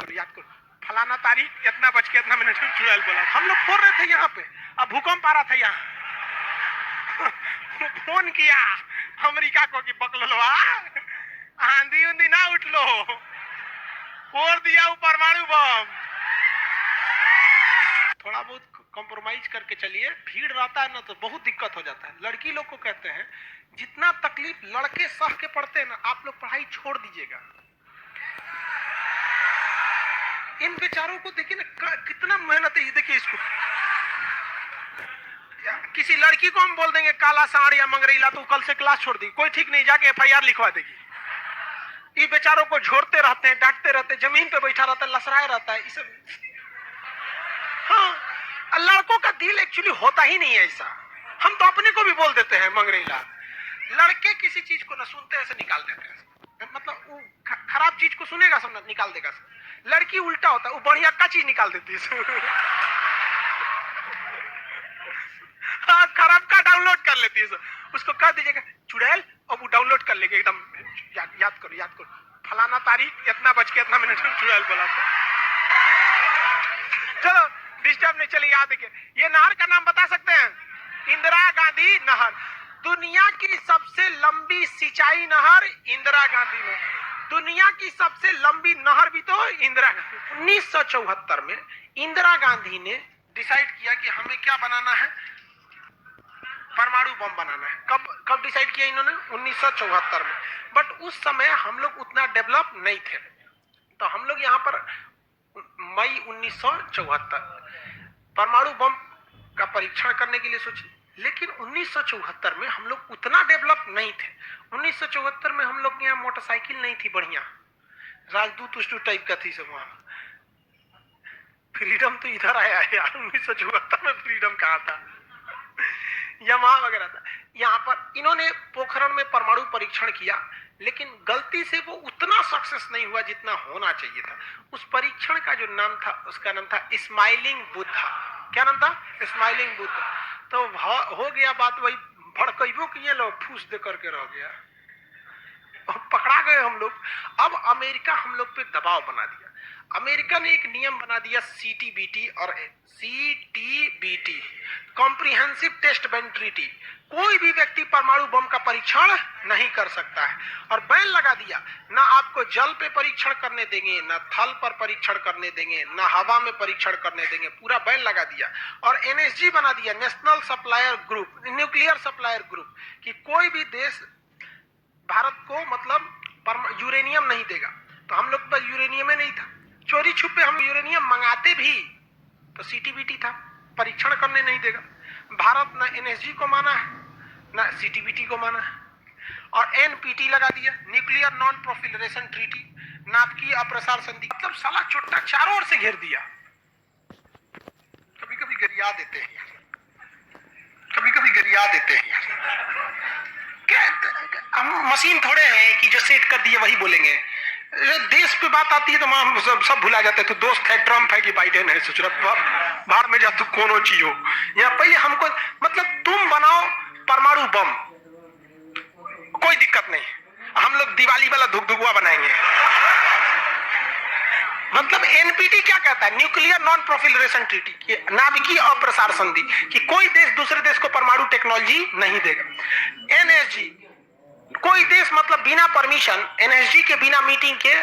याद करो, फलाना तारीख इतना बज के इतना मिनट में चुड़ैल बोला। हम लोग फोड़ रहे थे यहाँ पे, अब भूकंप आ रहा था यहाँ। फोन किया अमेरिका को कि बकलवा आंधी उंधी ना उठ लो, फोड़ दिया परमाणु बम। थोड़ा बहुत कॉम्प्रोमाइज करके चलिए, भीड़ रहता है ना तो बहुत दिक्कत हो जाता है। लड़की लोग को कहते हैं जितना तकलीफ लड़के सह के पढ़ते हैं ना, आप लोग पढ़ाई छोड़ दीजिएगा। इन बेचारों को देखिए ना कितना मेहनत है। देखिए इसको, किसी लड़की को हम बोल देंगे काला साड़ या मंगरेला तो कल से क्लास छोड़ दी, कोई ठीक नहीं, जाके FIR लिखवा देगी। ये बेचारों को झोरते रहते हैं, डांटते रहते हैं, जमीन पे बैठा रहता है, लसराए रहता है। इसे हाँ, लड़कों का दिल एक्चुअली होता ही नहीं है ऐसा। हम तो अपने को भी बोल देते हैं मंगरेला। लड़के किसी चीज को न सुनते ऐसे निकाल देते हैं, मतलब वो खराब चीज को सुनेगा सब निकाल देगा। लड़की उल्टा होता है, वो बढ़िया का चीज निकाल देती है। हाँ, खराब का डाउनलोड कर लेती है। उसको कह दीजिएगा चुड़ैल, अब वो डाउनलोड कर लेंगे एकदम। याद करो फलाना तारीख इतना बज के इतना मिनट में चुड़ैल बोला था। चलो डिस्टर्ब नहीं, चलिए याद देखिए, ये नहर का नाम बता सकते हैं? इंदिरा गांधी नहर। दुनिया की सबसे लंबी सिंचाई नहर इंदिरा गांधी में। दुनिया की सबसे लंबी नहर भी तो इंदिरा गांधी। 1974 में इंदिरा गांधी ने डिसाइड किया कि हमें क्या बनाना है, परमाणु बम बनाना है। कब डिसाइड किया इन्होंने? 1974 में। बट उस समय हम लोग उतना डेवलप नहीं थे, तो हम लोग यहाँ पर मई 1974 परमाणु बम का परीक्षण करने के लिए सोचे। लेकिन 1974 में हम लोग उतना डेवलप नहीं थे। 1974 में हम लोग के यहाँ मोटरसाइकिल नहीं थी बढ़िया, राजदूत उष्टू टाइप का थी सब। वहां फ्रीडम तो इधर आया है यार, 1974 में फ्रीडम कहाँ था? यमाहा वगैरह था। यहाँ पर इन्होंने पोखरण में परमाणु परीक्षण किया, लेकिन गलती से वो उतना सक्सेस नहीं हुआ जितना होना चाहिए था। उस परीक्षण का जो नाम था, उसका नाम था स्माइलिंग बुद्धा। क्या नाम था? स्माइलिंग बुद्धा। तो हो गया बात वही, भड़कइबो किए लोग, फूस दे करके रह गया, पकड़ा गए हम लोग। अब अमेरिका हम लोग पे दबाव बना दिया। अमेरिका ने एक नियम बना दिया CTBT और CTBT, comprehensive test ban treaty. कोई भी व्यक्ति परमाणु बम का परीक्षण नहीं कर सकता है, और बैन लगा दिया। ना आपको जल पे परीक्षण करने देंगे, ना थल पर परीक्षण करने देंगे, ना हवा में परीक्षण करने देंगे, पूरा बैन लगा दिया। और NSG बना दिया, national supplier group, nuclear supplier group, कि कोई भी देश भारत को मतलब यूरेनियम नहीं देगा। तो हम लोग पर यूरेनियम नहीं था, चोरी छुपे हम यूरेनियम मंगाते भी तो CTBT था, परीक्षण करने नहीं देगा। भारत ना NSG को माना है, ना CTBT को माना है, और NPT लगा दिया, न्यूक्लियर नॉन प्रोलिफरेशन ट्रीटी, नाभिकीय अप्रसार संधि। मतलब साला चुट्टा चारों ओर से घेर दिया। कभी कभी गरिया देते हैं, कभी कभी गरिया देते हैं। क्या हम मशीन थोड़े हैं कि जो सेट कर दिए वही बोलेंगे। देश पे बात आती है तो हम सब भुला जाते हैं। तो दोस्त है ट्रम्प है कि बाइडेन है, सोच रहा बाहर में जा तू कोनो चीज हो। या पहले हमको मतलब तुम बनाओ परमाणु बम, कोई दिक्कत नहीं, हम लोग दिवाली वाला धुकधुकुआ बनाएंगे। मतलब NPT क्या कहता है? न्यूक्लियर नॉन प्रोलिफरेशन ट्रीटी, नाभिकीय अप्रसार संधि, कि कोई देश दूसरे देश को परमाणु टेक्नोलॉजी नहीं देगा। NSG, कोई देश मतलब बिना परमिशन, NSG के बिना मीटिंग के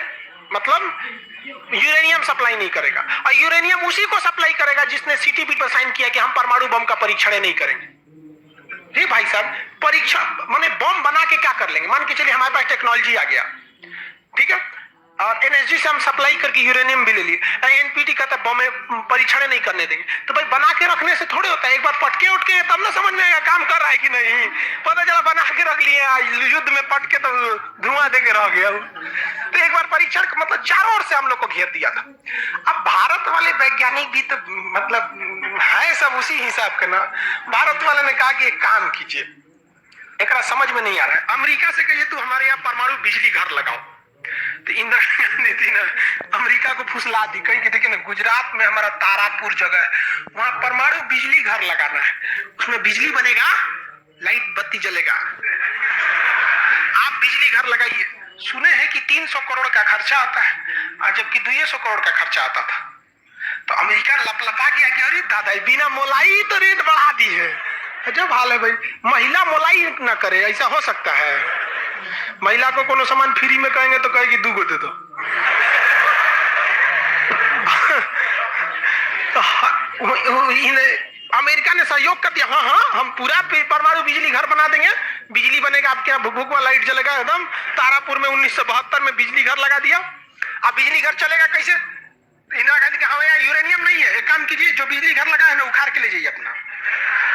मतलब यूरेनियम सप्लाई नहीं करेगा। और यूरेनियम उसी को सप्लाई करेगा जिसने CTBT पर साइन किया कि हम परमाणु बम का परीक्षण नहीं करेंगे। हे भाई साहब, परीक्षण माने बम बना के क्या कर लेंगे? मान के चलिए हमारे पास टेक्नोलॉजी आ गया, ठीक है, और NSG से हम सप्लाई करके यूरेनियम भी ले लिए। NPT कहता है बम परीक्षण नहीं करने देंगे। तो भाई बना के रखने से थोड़े होता है, एक बार पटके उठ के तब ना समझ में आएगा काम कर रहा है कि नहीं। पता चला बना के रख लिए, युद्ध में पटके तो धुआं देके रह गया। तो एक बार परीक्षण मतलब चारों ओर से हम लोग को घेर दिया था। अब भारत वाले वैज्ञानिक भी तो मतलब है सब उसी हिसाब के ना। भारत वाले ने कहा कि एक काम कीजिए, एक समझ में नहीं आ रहा है, अमेरिका से कहिए तू हमारे यहाँ परमाणु बिजली घर लगाओ। तो इंदिरा गांधी थी ना, अमेरिका को फुसला दी, कहीं कि देखिए ना गुजरात में हमारा तारापुर जगह है, वहां परमाणु बिजली घर लगाना है, उसमें बिजली बनेगा, लाइट बत्ती जलेगा, आप बिजली घर लगाइए। सुने हैं कि 300 करोड़ का खर्चा आता है, जबकि 200 करोड़ का खर्चा आता था। तो अमेरिका लपलपा गया कि अरे दादा बिना मोलाई तो रेट बढ़ा दी है। अजब हाल है भाई, महिला मोलाई ना करे, ऐसा हो सकता है? महिला को कोनो सामान फ्री में कहेंगे तो कहेगी 2 गो दे दो। अमेरिका ने सहयोग कर दिया, हाँ हाँ हम पूरा परमाणु बिजली घर बना देंगे, बिजली बनेगा आपके यहाँ, भुक भुक लाइट जलेगा एकदम। तारापुर में 1972 में बिजली घर लगा दिया। अब बिजली घर चलेगा कैसे? इंदिरा गांधी का हमारे यहाँ यूरेनियम नहीं है, एक काम कीजिए जो बिजली घर लगा है ना उखाड़ के ले जाइए अपना,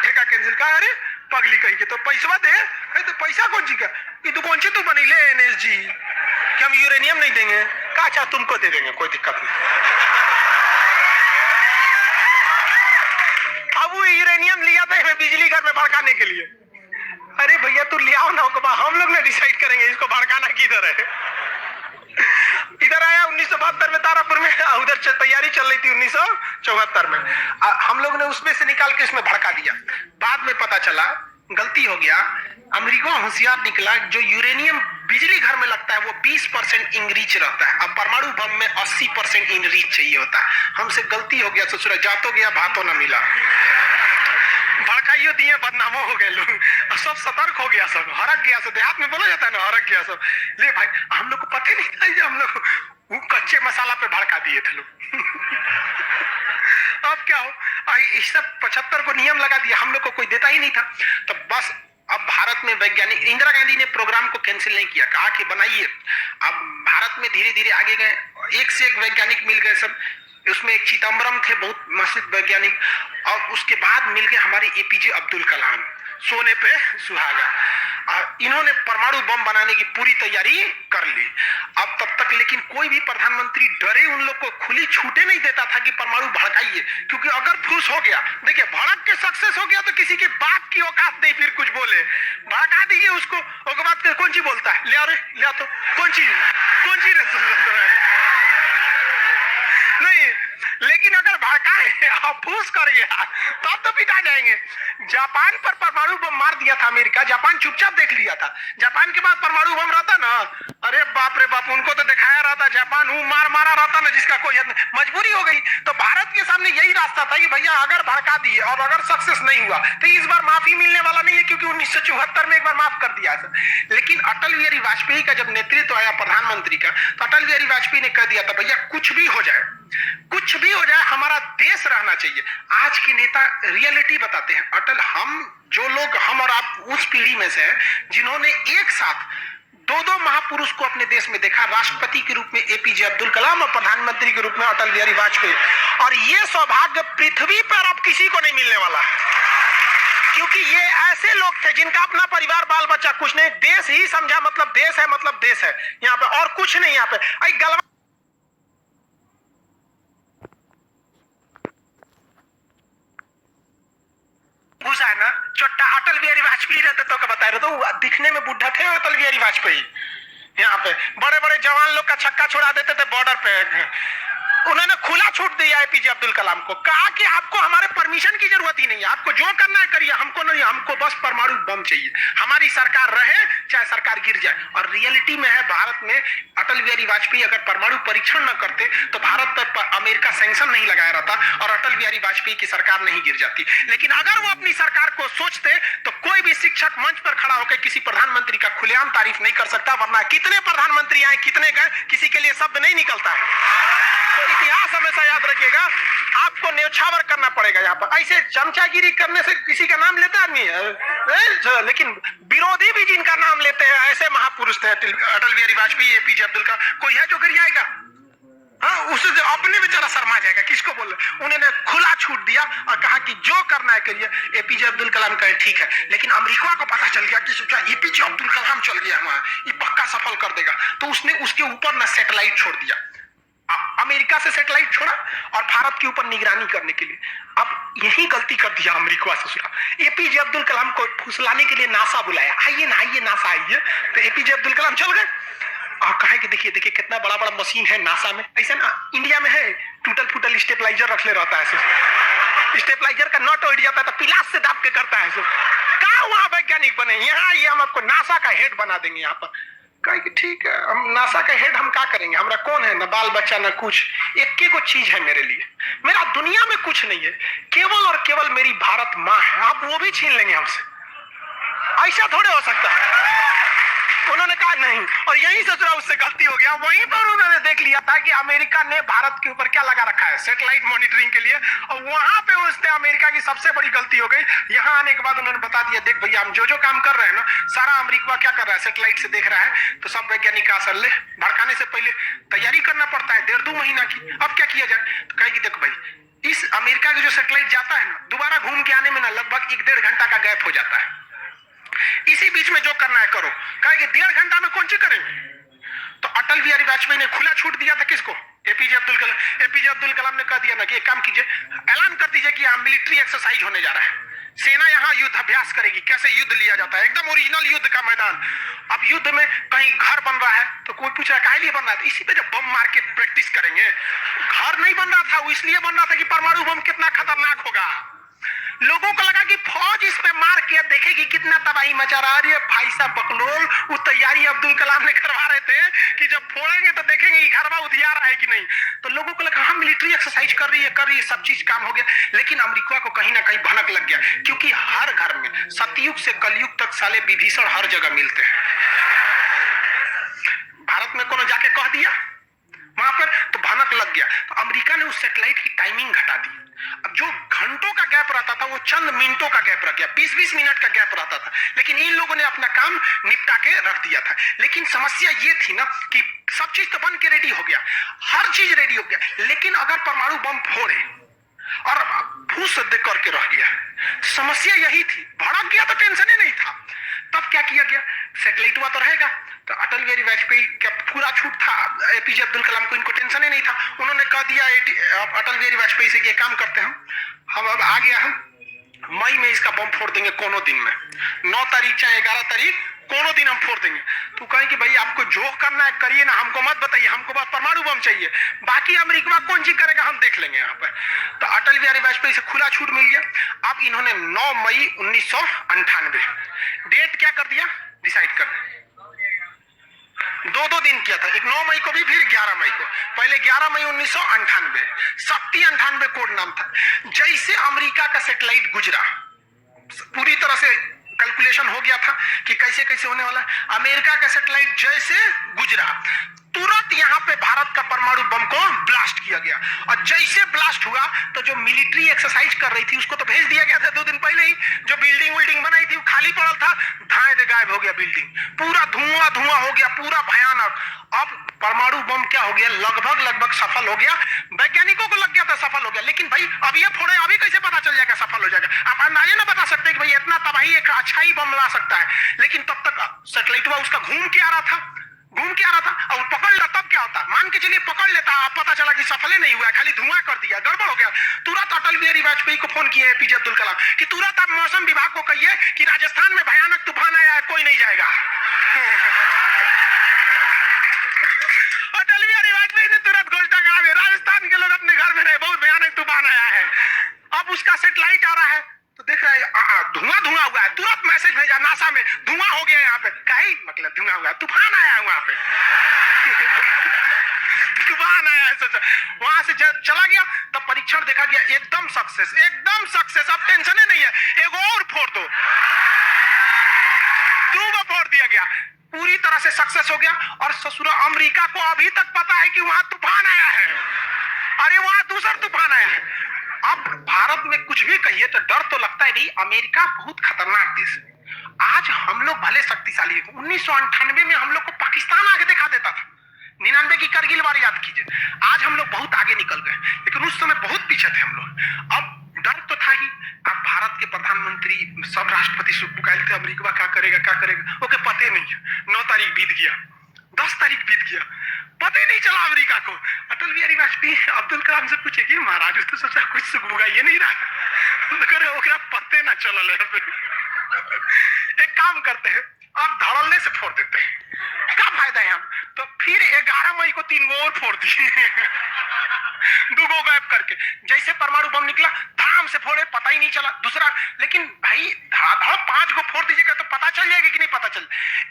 ठेका कैंसिल। कहा अरे पगली कही के तो पैसा दे, तो पैसा कौन सी का, ये तो कौन सी तू बनी ले NSG कि हम यूरेनियम नहीं देंगे, कहा अच्छा तुमको दे देंगे, कोई दिक्कत नहीं। अब वो यूरेनियम लिया था हमें बिजली घर में भड़काने के लिए। अरे भैया तू ले आओ ना, हम लोग ने डिसाइड करेंगे इसको भड़काना किधर है। इधर आया 1972 में तारापुर में, उधर तैयारी चल रही थी 1974 में। हम लोग ने उसमें से निकाल के इसमें भड़का दिया। बाद में पता चला गलती हो गया, अमेरिका होशियार निकला, जो यूरेनियम बिजली घर में लगता है वो 20% इनरीच रहता है, अब परमाणु बम में 80% इनरीच चाहिए होता है। हमसे गलती हो गया, ससुरा जातो गया भातो ना मिला, भड़काइयो दिए, बदनामो हो गए लोग, सब सतर्क हो गया, सब हरक गया, सब देहात में बोला जाता है ना हरक गया सब। ले भाई हम लोग को पता नहीं था, हम लोग वो कच्चे मसाला पे भड़का दिए थे लोग। अब क्या हो, इस सब 75 को नियम लगा दिया, हम लोग को कोई देता ही नहीं था। तो बस अब भारत में वैज्ञानिक, इंदिरा गांधी ने प्रोग्राम को कैंसिल नहीं किया, कहा कि बनाइए। अब भारत में धीरे धीरे आगे गए, एक से एक वैज्ञानिक मिल गए सब। उसमें एक चिदम्बरम थे बहुत मशहूर वैज्ञानिक, और उसके बाद मिल गए हमारे APJ अब्दुल कलाम, सोने पे सुहागा। इन्होंने परमाणु बम बनाने की पूरी तैयारी कर ली। अब तब तक लेकिन कोई भी प्रधानमंत्री डरे उन लोग को खुली छूटे नहीं देता था कि परमाणु भड़काइए, क्योंकि अगर फूस हो गया, देखिए भड़क के सक्सेस हो गया तो किसी के बाप की औकात नहीं फिर कुछ बोले, भड़का दीजिए उसको, उसके बाद कौन सी बोलता है, ले आओ रे ले आओ, तो कौन सी नहीं। लेकिन अगर भड़काए और फूस कर गया तब तो पिटा जाएंगे। जापान पर परमाणु बम मार दिया था अमेरिका, जापान चुपचाप देख लिया था। जापान के बाद परमाणु बम रहता ना, अरे बाप रे बाप, उनको तो दिखाया रहता, जापान मारा रहता ना जिसका कोई मजबूरी हो गई। तो भारत के सामने यही रास्ता था कि भैया अगर भड़का दिए और अगर सक्सेस नहीं हुआ तो इस बार माफी मिलने वाला नहीं है, क्योंकि 1974 में एक बार माफ कर दिया था। लेकिन अटल बिहारी वाजपेयी का जब नेतृत्व आया प्रधानमंत्री का, तो अटल बिहारी वाजपेयी ने कह दिया था भैया कुछ भी हो जाए, कुछ भी हो जाए, हमारा देश रहना चाहिए। आज के नेता रियलिटी बताते हैं। अटल, हम जो लोग, हम और आप उस पीढ़ी में से हैं जिन्होंने एक साथ दो महापुरुष को अपने देश में देखा, राष्ट्रपति के रूप में APJ अब्दुल कलाम और प्रधानमंत्री के रूप में अटल बिहारी वाजपेयी। और ये सौभाग्य पृथ्वी पर अब किसी को नहीं मिलने वाला है, क्योंकि ये ऐसे लोग थे जिनका अपना परिवार बाल बच्चा कुछ नहीं, देश ही समझा मतलब देश है, मतलब देश है यहाँ पे, और कुछ नहीं यहाँ पे। गलवा घुसा है ना चोट्टा, अटल बिहारी वाजपेयी रहते तो बता रहे, तो दिखने में बुढ़ा थे अटल बिहारी वाजपेयी। यहाँ पे बड़े बड़े जवान लोग का छक्का छुड़ा देते थे बॉर्डर पे। उन्होंने खुला छूट दिया APJ अब्दुल कलाम को, कहा कि आपको हमारे परमिशन की जरूरत ही नहीं है, आपको जो करना है करिए, हमको नहीं, हमको बस परमाणु बम चाहिए, हमारी सरकार रहे चाहे सरकार गिर जाए। और रियलिटी में है, भारत में अटल बिहारी वाजपेयी अगर परमाणु परीक्षण न करते तो भारत पर अमेरिका सैंक्शन नहीं लगाया रहता और अटल बिहारी वाजपेयी की सरकार नहीं गिर जाती। लेकिन अगर वो अपनी सरकार को सोचते तो कोई भी शिक्षक मंच पर खड़ा होकर किसी प्रधानमंत्री का खुलेआम तारीफ नहीं कर सकता, वरना कितने प्रधानमंत्री आए, कितने गए, किसी के लिए शब्द नहीं निकलता है। तो इतिहास हमेशा याद रखिएगा, आपको न्यौछावर करना पड़ेगा। यहाँ पर ऐसे चमचागिरी करने से किसी का नाम लेता आदमी है, लेकिन विरोधी भी जिनका नाम लेते हैं ऐसे महापुरुष थे अटल बिहारी वाजपेयी, APJ अब्दुल कलाम। कोई है जो गिर जाएगा? हाँ, उसे अपने बेचारा शर्मा जाएगा, किसको बोल। उन्होंने खुला छूट दिया और कहा कि जो करना है करिए। APJ अब्दुल कलाम कहे ठीक है, लेकिन अमेरिका को पता चल गया कि APJ अब्दुल कलाम चल गया वहां, ये पक्का सफल कर देगा, तो उसने उसके ऊपर ना सैटेलाइट छोड़ दिया, अमेरिका से सैटेलाइट छोड़ा और भारत के ऊपर निगरानी करने के लिए। अब यही गलती कर दिया अमेरिका से सुना। APJ अब्दुल कलाम को फुसलाने के लिए नासा बुलाया, आइए ना, आइए नासा आइए। तो APJ अब्दुल कलाम चल गए और कहे कि देखिए देखिए कितना बड़ा बड़ा मशीन है नासा में, ऐसा ना इंडिया में है, टूटल फूटल स्टेबलाइजर रख ले रहता है, स्टेबलाइजर का नट उड़ जाता है तो पिलास से दाब के करता है। कहा वहां वैज्ञानिक बने, यहाँ ये हम आपको नासा का हेड बना देंगे यहाँ पर। कहे कि ठीक है, हम नासा का हेड हम क्या करेंगे, हमारा कौन है, ना बाल बच्चा ना कुछ, एक को चीज है मेरे लिए, मेरा दुनिया में कुछ नहीं है, केवल और केवल मेरी भारत माँ है, आप वो भी छीन लेंगे हमसे, ऐसा थोड़े हो सकता है। उन्होंने कहा नहीं, और यही सोच रहा उससे गलती हो गया। वहीं पर उन्होंने देख लिया था कि अमेरिका ने भारत के ऊपर क्या लगा रखा है, सैटेलाइट मॉनिटरिंग के लिए, और वहां पे उसने अमेरिका की सबसे बड़ी गलती हो गई। यहां आने के बाद उन्होंने बता दिया, देख भैया हम जो काम कर रहे हैं ना, सारा अमेरिका क्या कर रहा है, सैटेलाइट से देख रहा है, तो सब वैज्ञानिक का असर ले, भड़काने से पहले तैयारी करना पड़ता है 1.5-2 महीना की, अब क्या किया जाए। तो कहेगी देखो भाई, इस अमेरिका का जो सैटेलाइट जाता है ना, दोबारा घूम के आने में ना लगभग 1-1.5 घंटा का गैप हो जाता है, इसी बीच में जो करना है करो। कहा कि 1.5 घंटा में कौन सी करेंगे। तो अटल बिहारी वाजपेयी ने खुला छूट दिया था किसको, एपीजे अब्दुल कलाम। एपीजे अब्दुल कलाम ने कह दिया ना कि एक काम कीजिए, ऐलान कर दीजिए कि यहाँ मिलिट्री एक्सरसाइज होने जा रहा है, सेना यहाँ युद्ध अभ्यास करेगी, कैसे युद्ध लिया जाता है, एकदम ओरिजिनल युद्ध का मैदान। अब युद्ध में कहीं घर बन रहा है तो कोई पूछ रहा है काहे लिए बन रहा है, इसी पे जब बम मार के प्रैक्टिस करेंगे। घर नहीं बन रहा था, वो इसलिए बन रहा था कि परमाणु बम कितना खतरनाक होगा। लोगों को लगा कि फौज इस पे मार के देखेगी कितना तबाही मचा रहा है। भाई साहब बकलोल, वो तैयारी अब्दुल कलाम ने करवा रहे थे कि जब फोड़ेंगे तो देखेंगे घरवा उधियारा है कि नहीं। तो लोगों को लगा हम मिलिट्री एक्सरसाइज कर रही है, सब चीज काम हो गया। लेकिन अमेरिका को कहीं ना कहीं भनक लग गया, क्योंकि हर घर में सतयुग से कलयुग तक साले विभीषण हर जगह मिलते हैं। भारत में कोनो जाके कह दिया वहां पर तो भनक लग गया। तो अमेरिका ने उस सैटेलाइट की टाइमिंग घटा दी। अब जो घंटों का गैप रहता था वो चंद मिनटों का गैप रह गया, 20-20 मिनट का गैप रहता था। लेकिन इन लोगों ने अपना काम निपटा के रख दिया था। लेकिन समस्या ये थी ना कि सब चीज तो बन के रेडी हो गया, हर चीज रेडी हो गया, लेकिन अगर परमाणु बम फोड़े और फूस करके रह गया, समस्या यही थी। भड़क गया तो टेंशन ही नहीं था। तब क्या किया गया, सैटेलाइट हुआ तो रहेगा। तो अटल बिहारी वाजपेयी का पूरा छूट था, एपीजे अब्दुल कलाम को इनको टेंशन ही नहीं था। उन्होंने कह दिया अटल बिहारी वाजपेयी से कि काम करते हैं हम अब आ गया, हम मई में इसका बम फोड़ देंगे, कोनो दिन में 9 तारीख चाहे 11 तारीख कोनो दिन हम फोड़ देंगे। तो कहें कि भाई आपको जो करना है करिए ना, हमको मत बताइए, हमको बस परमाणु बम चाहिए, बाकी अमेरिका कौन सी करेगा हम देख लेंगे यहाँ पर। तो अटल बिहारी वाजपेयी से खुला छूट मिल गया। अब इन्होंने 9 मई 1998 डेट क्या कर दिया, डिसाइड कर दिया। 2-2 दिन किया था, एक 9 मई को भी, फिर 11 मई को। पहले 11 मई 1998, शक्ति 98 कोड नाम था। जैसे अमेरिका का सैटेलाइट गुजरा, पूरी तरह से कैलकुलेशन हो गया था कि कैसे कैसे होने वाला है। अमेरिका का सैटेलाइट जैसे गुजरा, तुरंत यहाँ पे भारत का परमाणु बम को ब्लास्ट किया गया। और जैसे ब्लास्ट हुआ तो जो मिलिट्री एक्सरसाइज कर रही थी उसको तो भेज दिया गया था 2 दिन पहले ही। जो बिल्डिंग बनाई थी वो खाली पड़ा था, धाए दे गायब हो गया बिल्डिंग, पूरा धुआं हो गया, पूरा भयानक। अब परमाणु बम क्या हो गया, लगभग सफल हो गया। वैज्ञानिकों को लग गया था सफल हो गया, लेकिन भाई अब ये फोड़े, अभी कैसे पता चल जाएगा सफल हो जाएगा। आप अंदाजा ना बता सकते कि भाई इतना तबाही एक अच्छा ही बम ला सकता है। लेकिन तब तक सैटेलाइट उसका घूम के आ रहा था और पकड़ ला, तब क्या होता, मान के चलिए पकड़ लेता, पता चला कि सफल नहीं हुआ, खाली धुआं कर दिया, गड़बड़ हो गया। तुरंत अटल बिहारी वाजपेयी को फोन किए एपीजे अब्दुल कलाम कि तुरंत आप मौसम विभाग को कहिए कि राजस्थान में भयानक तूफान आया है, कोई नहीं जाएगा। अटल बिहारी वाजपेयी ने तुरंत घोषणा करा दी, राजस्थान के लोग अपने घर में रहे, बहुत भयानक तूफान आया है। अब उसका सैटेलाइट आ रहा है तो देख रहा है धुआं हुआ है, तुरंत मैसेज भेजा नासा में, धुआं हो गया यहाँ पे। कहीं मतलब धुआं हुआ, तूफान आया है वहां पे। तूफान आया है, सोचा। वहां से जब चला गया तब परीक्षण देखा गया, एकदम सक्सेस। अब टेंशन ही नहीं है, एक और फोड़ दो, 2 फोड़ दिया गया, पूरी तरह से सक्सेस हो गया। और ससुरा अमेरिका को अभी तक पता है कि वहां तूफान आया है, अरे वहां दूसरा तूफान आया है। अब भारत में कुछ भी कहिए तो डर तो लगता है नहीं, अमेरिका बहुत खतरनाक देश है। आज हम लोग भले शक्तिशाली है, 1998 में हम लोग को पाकिस्तान आगे दिखा देता था, 99 की करगिल वार याद कीजिए। आज हम लोग बहुत आगे निकल गए, लेकिन उस समय बहुत पीछे थे हम लोग। अब डर तो था ही। अब भारत के प्रधानमंत्री सब राष्ट्रपति सुखपुकाइल थे, अमेरिका क्या करेगा, ओके पते नहीं है। 9 तारीख बीत गया, 10 तारीख बीत गया, पता ही नहीं चला अमेरिका को। अटल बिहारी वाजपेयी अब्दुल कलाम से पूछे कि महाराज उसने सोचा कुछ सुख होगा, ये नहीं रहा, पत्ते ना चल। एक काम करते हैं, आप धड़ल्ले से फोड़ देते हैं, क्या फायदा है। हम तो फिर 11 मई को 3 और फोड़ दिए, 2 गैप करके। जैसे परमाणु बम निकला, आराम से फोड़े, पता ही नहीं चला। दूसरा, लेकिन भाई धड़ाधड़ 5 को फोड़ दीजिएगा तो पता चल जाएगा कि नहीं पता चल।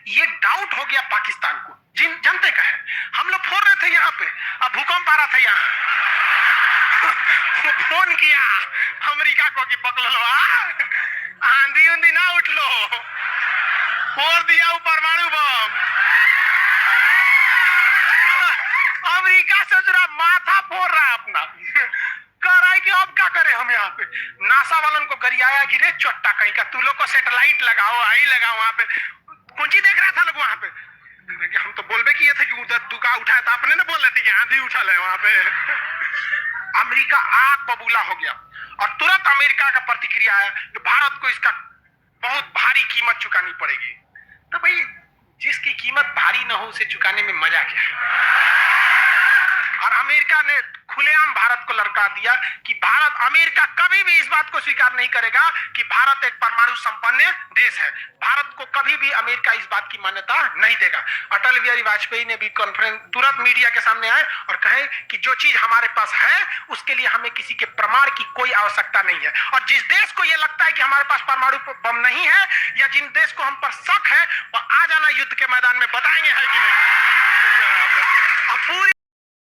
ये डाउट हो गया पाकिस्तान को, जिन जनते का है। हम लोग फोड़ रहे थे यहाँ पे, अब भूकंप आ रहा था यहाँ, फोन किया अमेरिका को कि पकड़ लो, आंधी उंधी ना उठ लो, फोड़ दिया वो परमाणु बम। अमेरिका से जरा माथा फोड़ रहा है अपना, कह रहा है कि अब क्या करें हम यहाँ पे। नासा वालन को गरियाया गिरे चोट्टा कहीं का, तू लोग को सैटेलाइट लगाओ, आई लगाओ वहां पे। कुंची देख रहा था लोग वहां पे, हम तो बोलबे किए थे कि उधर दुका उठाया था, अपने ना बोल रहे थे कि आंधी उछल है वहां पे। अमेरिका आग बबूला हो गया और तुरंत अमेरिका का प्रतिक्रिया है कि भारत को इसका बहुत भारी कीमत चुकानी पड़ेगी। तो भाई जिसकी कीमत भारी ना हो उसे चुकाने में मजा क्या है। और अमेरिका ने खुलेआम भारत को लड़का दिया कि अमेरिका कभी भी इस बात को स्वीकार नहीं करेगा कि भारत एक परमाणु संपन्न देश है। भारत को कभी भी अमेरिका इस बात की मान्यता नहीं देगा। अटल बिहारी वाजपेयी ने भी कॉन्फ्रेंस तुरंत मीडिया के सामने आए और कहे कि जो चीज हमारे पास है उसके लिए हमें किसी के प्रमाण की कोई आवश्यकता नहीं है। और जिस देश को यह लगता है कि हमारे पास परमाणु बम नहीं है या जिन देश को हम पर शक है, वह आ जाना युद्ध के मैदान में, बताएंगे है कि नहीं। अब पूरी